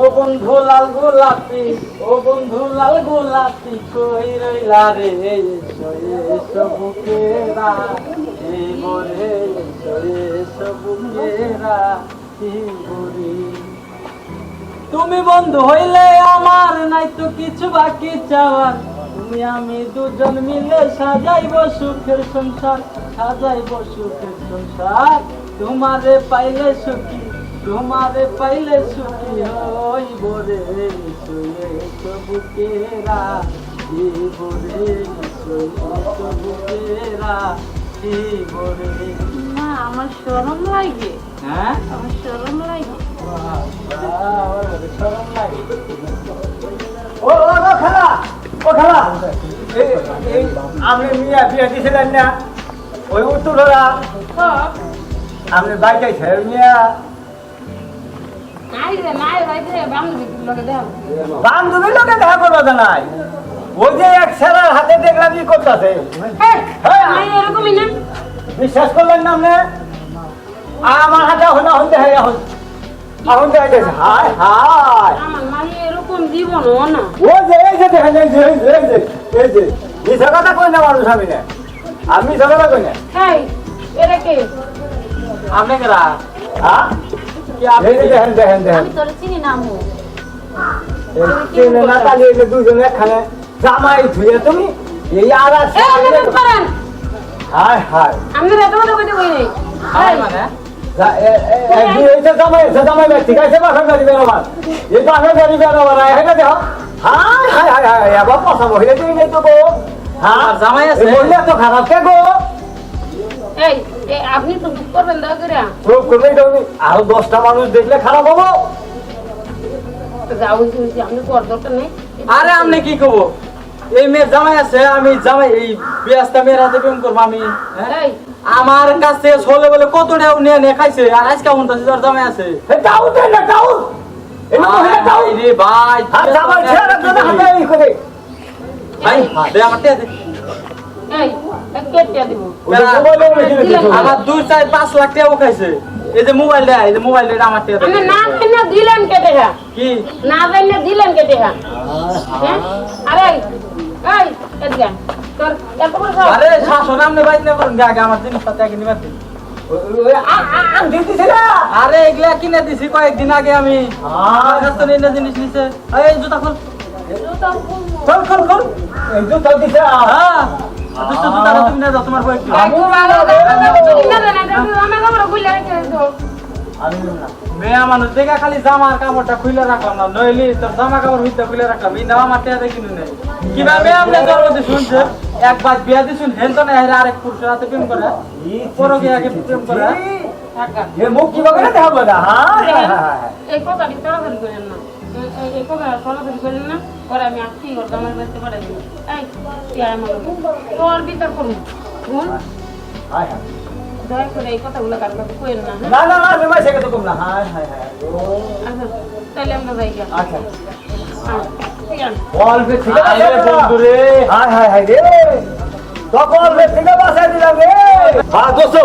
ও বন্ধু লাল গোলাপি, ও বন্ধু লাল গোলাপি, কই রইলা রে এসো এসো বুকেরা, এই বরে এসো এসো বুকেরা, এই বরে। তুমি বন্ধু হইলে আমার নাই তো কিছু বাকি চাওয়ার, তুমি আমি দুজন মিলে সাজাইব সুখের সংসার, সাজাইব সুখের সংসার। তোমারে পাইলে সুখী, তোমারে পাইলে সুখী হইব রে, এসো এসো বুকেরা, এই বরে এসো এসো বুকেরা, এই বরে। না আমার শরম লাগে, হ্যাঁ আমার শরম লাগে। শরম লাগে। ও ও ও খালা, ও খালা, এই আপনি মিয়া বিয়া দিছিলেন না ওই উত্তরা আপনি বাইকে ছেড়ে মিয়া নাই রে নাই বাইরে বান্ধবী লগে দেখ। বান্ধবীর লোকে দেখা করবো নাই, ওই যে এক ছেলের হাতে দেখলাম কি করতেছে। নাই এরকমই না। বিশ্বাস করলেন না আপনি? আমার হাতে হলো হতে হয় এখন, এখন দেখাইতেছে হায় হায়। আমার মাই এরকম জীবনও না। ও যে এই যে দেখেন, এই যে এই যে এই যে এই যে মিথ্যা কথা কই না মানুষ, আমি না, আমি মিথ্যা কথা কই না। হেই এরা কে? আপনি কেরা? হ্যাঁ কি আপনি? এই যে দেখেন দেখেন দেখেন, আমি তোর চিনি না মু। চেনে না তাহলে এই যে দুজন একখানে জামাই ধুয়ে তুমি এই আর আছে। এই আপনি কি করেন? হায় হায় আমি এত কথা কইতে কই নাই। আমার মানে জামাই জামাই ঠিক আছে, বাসা গাড়ি বেরোবার এই বাসা গাড়ি বেরোবার এটা দেখো। হায় হায় হায় হায়, এবার পছন্দ হইলে তুই নেই তো গো। হ্যাঁ আমার জামাই আছে? বললে তো খারাপ কে গো? এই আপনি তো বুক করবেন দয়া করে। প্রুফ করবে আরো 10টা মানুষ দেখলে খারাপ হবো। যাও হইছে আপনি কর দরকার নেই। আরে আপনি কি কব? এই মেয়ের জামাই আছে, আমি জামাই এই বিয়াস্তা মেয়ের হাতে প্রেম করবো আমি? হ্যাঁ? এই আমার কাছে ছোলে বলে কত টাকা নিয়ে নিয়ে খাইছে, আর আজকে উনতাছে তোর জামাই আছে। দাও দে না দাও, এটা তো হয়ে দাও। রে ভাই, আর জামাই ছেড়ে দাও না, হাতে এই করে ভাই দে আমার টাকা দে। এই কেটে দিব। ওই যে মোবাইলে রেখে দিছো। আমার 2-4-5 লাখ টাকা খাইছে। এই যে মোবাইল দেয়, এই যে মোবাইল দেয় আমার টাকা আমি দে। না জানি দিলেন কেটে খা। কি না জানি দিলেন কেটে খা। হ্যাঁ আরে এই এদিকে তোর এত বড় সাহস। আরে শাসন আপনি বাইক না করেন, আগে আমার জিনিসপত্র আগে নিবার দিন। দিতেছে না। আরে এগুলা কিনে দিছি কয়েকদিন আগে আমি। আমার কাছ থেকে নিয়ে জিনিস নিছে। এই জুতা খোল। খোল খোল খোল। এই তো তাও দিছে। হ্যাঁ দুটো জুতা তুমি নিয়ে যাও, তোমার বই কি? মেয়া মানুষ দেখা খালি জামার কাপড়টা খুলে রাখলাম না, নইলে তোর জামা কাপড় ভিতরে খুলে রাখলাম। এই নাও আমার টাকা কিনে নেই। কিভাবে আপনি জন্ম দিয়ে শুনছে একবার বিয়া দিছুন হেন তো না, আরেক পুরুষের হাতে প্রেম করে পরকে আগে প্রেম করে। এ মুখ কিভাবে দেখাবো না? হ্যাঁ এই কথাটি তাড়াতাড়ি করেন না, এই কথা তাড়াতাড়ি করেন না, পরে আমি আজকে করতাম আমার বাড়িতে পাঠাই দিব। এই তুই আমার তোর বিচার করুন শুন, হায় হায়। দয়া করে এই কথাগুলো কার কাছে কইেন না। না না না আমি মাসে কত কম না। হায় হায় হায়। আচ্ছা তাহলে আমরা যাই গা। আচ্ছা ঠিক আছে অল্প ঠিক আছে আরে বন্ধু রে। হায় হায় হায় রে, তখন ঠিক বাসায় দিলাম রে। হ্যাঁ দোস্ত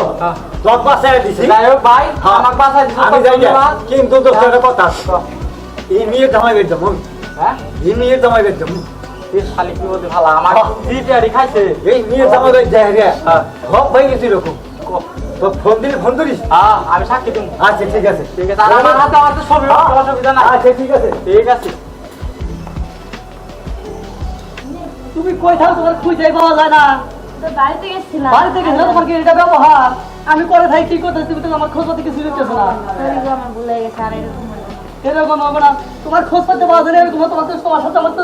তোর বাসায় দিছি। যাই হোক ভাই, আমাকে বাসায় দিছো, আমি যাই না। ধন্যবাদ। কিন্তু দোস্ত একটা কথা আছে। এই মেয়ে জামাই বের যাবো, হ্যাঁ এই মেয়ে জামাই বের যাবো, এই শালি কি বলতে ভালো আমার জিটিআরি খাইছে। এই মেয়ে জামাই বের যায় রে। সব হয়ে গেছে এরকম। তো ফোন দিলি ফোন করিস। হ্যাঁ আমি সাক্ষী তুমি। আচ্ছা ঠিক আছে ঠিক আছে, আর আমার হাতে আমার তো সবই অসুবিধা নাই। আচ্ছা ঠিক আছে। ঠিক আছে। তুমি কই থাকো, তোমার খুঁজে পাওয়া যায় না। তো বাড়িতে গেছিলাম। বাড়িতে গেলে তোমার কি এটা ব্যবহার? আমি করে থাকি কি করতে, তুমি তো আমার খোঁজ পাতে কিছু দিতেছো না। আমার ভুলে গেছে আর এরকম হবে না। এরকম হবে না, তোমার খোঁজ পাতে পাওয়া যায় না, এরকম তোমার তো তোমার সাথে আমার তো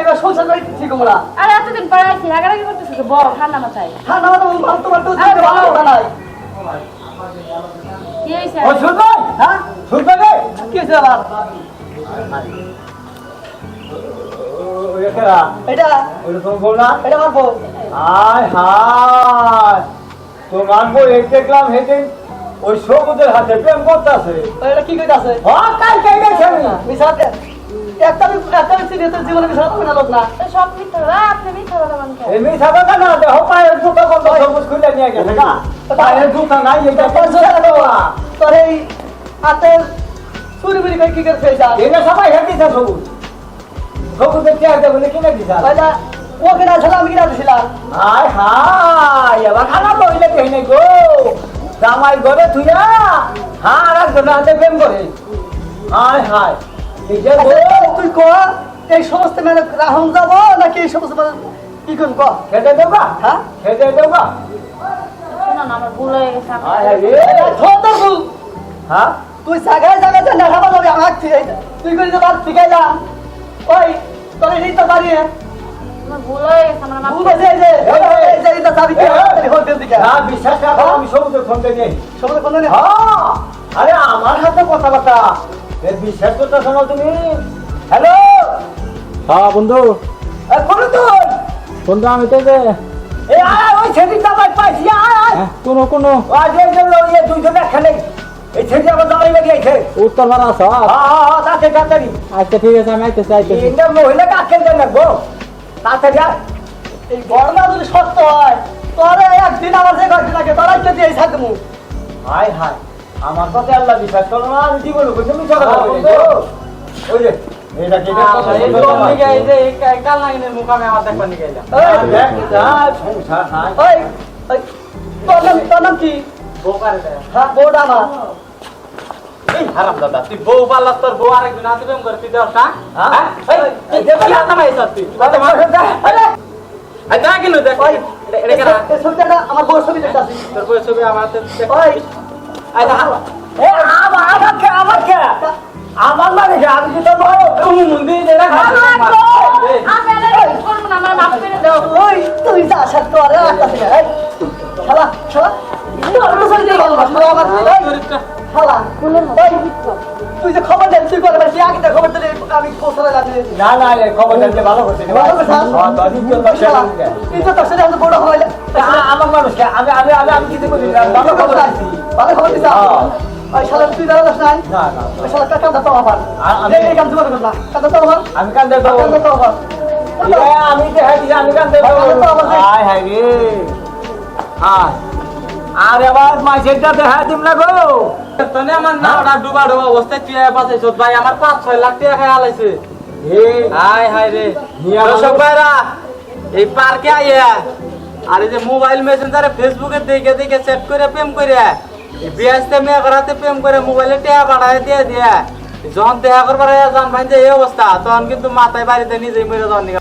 এবার সংসার বাড়ি ঠিক হবো না। আরে এতদিন পরে আইছি রাগারাগি করতেছিস তো, বল ঠান্ডা মাথায়। ঠান্ডা মাথা তোমার তো আরে ভালো কথা নাই। কি হয়েছে? ও শুনবে? হ্যাঁ শুনবে রে? কি হয়েছে আবার? ওই একেরা এটা ওরকম বল না। এটা আমার বউ। হায় হায়, তোমার বই এই দেখলাম হেঁটে ওই সবুজের হাতে প্রেম করতেছে। এটা কি কইতাছে? কাল কে গেছে আমি মিশাতে একটা আমি সিরিয়াসের জীবনে মিশাতে হবে না লোক না। তো সব মিথ্যা কথা, আপনি মিথ্যা কথা বলছেন। এই মিঠা কথা না দেহ পায়ের জুতা বন্ধ সবুজ খুলে নিয়ে গেছে না। পায়ের জুতা নাই, এটা তোর পয়সা দেওয়া। তোর এই হাতের চুরি বুড়ি করে কি করে যা এটা সবাই হেঁটেছে সবুজ সবুজের চেয়ার দেবো কিনে দিছা পয়লা ও কেনা ছিল আমি কিনা দিছিলাম হায় হায় এবার খারাপ হইলে কেই নাই গো জামাই ঘরে থুইয়া হ্যাঁ আর একজন হাতে প্রেম করে হায় হায় এই যে গো তুই ক এই সমস্ত মানে রাহন যাব নাকি এই সমস্ত মানে কি করব ক খেতে দেবা হ্যাঁ খেতে দেবা শোনো না আমার ভুল হয়ে গেছে হায় হায় রে ছোটর ভুল হ্যাঁ তুই জায়গায় জায়গায় না খাবা যাবে আমার থেকে তুই করে বাদ শিখাইলাম ওই তোর এই তো বাড়ি আমার ভুল হয়ে গেছে আমার মাফ ভুল আছে এই যে এটা চাবি কি হোটেল দিকে না বিশ্বাস না করো, আমি সবুজের ফোন থেকে সবাই কোন দিন হ্যাঁ আরে আমার হাতে কথাবার্তা এ বিশ্বাস করতেছ না তুমি হ্যালো হ্যাঁ বন্ধু কোনো তো বন্ধু আমি তো যে এই আয় ওই ছেলেটা আমার পাইছি আয় আয় কোনো কোনো আজ এই যে ওই দুইজন একখানে এই ছেলে আমার দাঁড়িয়ে বেরিয়েছে উত্তর ভাড়া আছে হ্যাঁ হ্যাঁ হ্যাঁ তাড়াতাড়ি আচ্ছা ঠিক আছে আমি আইতেছি আইতেছি এটা মহিলাকে আটকে দেন রাখবো তাড়াতাড়ি আয় এই ঘটনা যদি সত্য হয় তোরে একদিন আমার যে ঘটনাকে তোরাইতে দিয়ে ছাড় দেবো হায় হায় আমার কথা আল্লাহ বিশ্বাস করো না আমি জীবন করছি মিছা কথা বলি তো। ওই যে এটা কি কাল নাগিনের মুখামে আমার দেখবার নিয়ে গেলাম সংসার হায় ওই ওই, তোর নাম কি হ্যাঁ বোর্ড আমার এই হারাম দাদা তুই বউ পাল্লাস তোর বউ আরেকজন আছে প্রেম করে তুই দেওস না হ্যাঁ? এই যে কি আতা মাইছ তুই আচ্ছা কিনো দেখ ওই এটা কেনা এই ছবিটা আমার বউর ছবি দেখতে আসি তোর বউ ছবি আমার হাতে ওই আচ্ছা এ আমাকে আমার মানে কি? আমি কি তোর বউ? তুমি মুন্দি যেটা আমি আর করব না আমার মাফ করে দাও ওই তুই যা সাথে তোরে একটা থেকে এই শালা শালা তোর রসল দিয়ে গেল আমার শালা ওই তুই যে খবর দেন তুই করে বেশি আগে তো খবর দিলে আমি পৌঁছালে লাগবে না না এ খবর জানতে ভালো করছে ভালো কথা। হ্যাঁ, তো আমি কি করবো? শালা এই তো তোর সাথে আমি বড় হইলে আমার মানুষকে আমি কিছু করি না ভালো খবর দিচ্ছি। ভালো খবর দিছা হ্যাঁ। ওই শালা তুই দাঁড়াস নাই না না ওই শালা কাকা দাও আমার এই কাম জমা করবা কাকা দাও আমার আমি কান্দে তো কাকা দাও আমার আমি যে হাই আমি কান্দে তো হাই হাই রে হ্যাঁ আরে আবার মাছেরটা দেখা দিম না গো তনে আমার নাওটা ডুবা ডুবা অবস্থায় তুই বাঁচাইছ ভাই আমার 5-6 লাখ টাকা খাই আলাইছে হাই হাই রে দর্শক ভাইরা এই পার্কে আইয়া আর এই যে মোবাইল মেসেঞ্জারে ফেসবুকে দেখে দেখে সেট করে প্রেম করে এই বিয়াসতে মেয়ে করাতে প্রেম করে মোবাইলে টাকা পাঠায় দিয়ে যখন দেখা করবার জান ভাই যে এই অবস্থা তখন কিন্তু মাথায় বাড়িতে নিজেই মরে যাওয়ার নিকা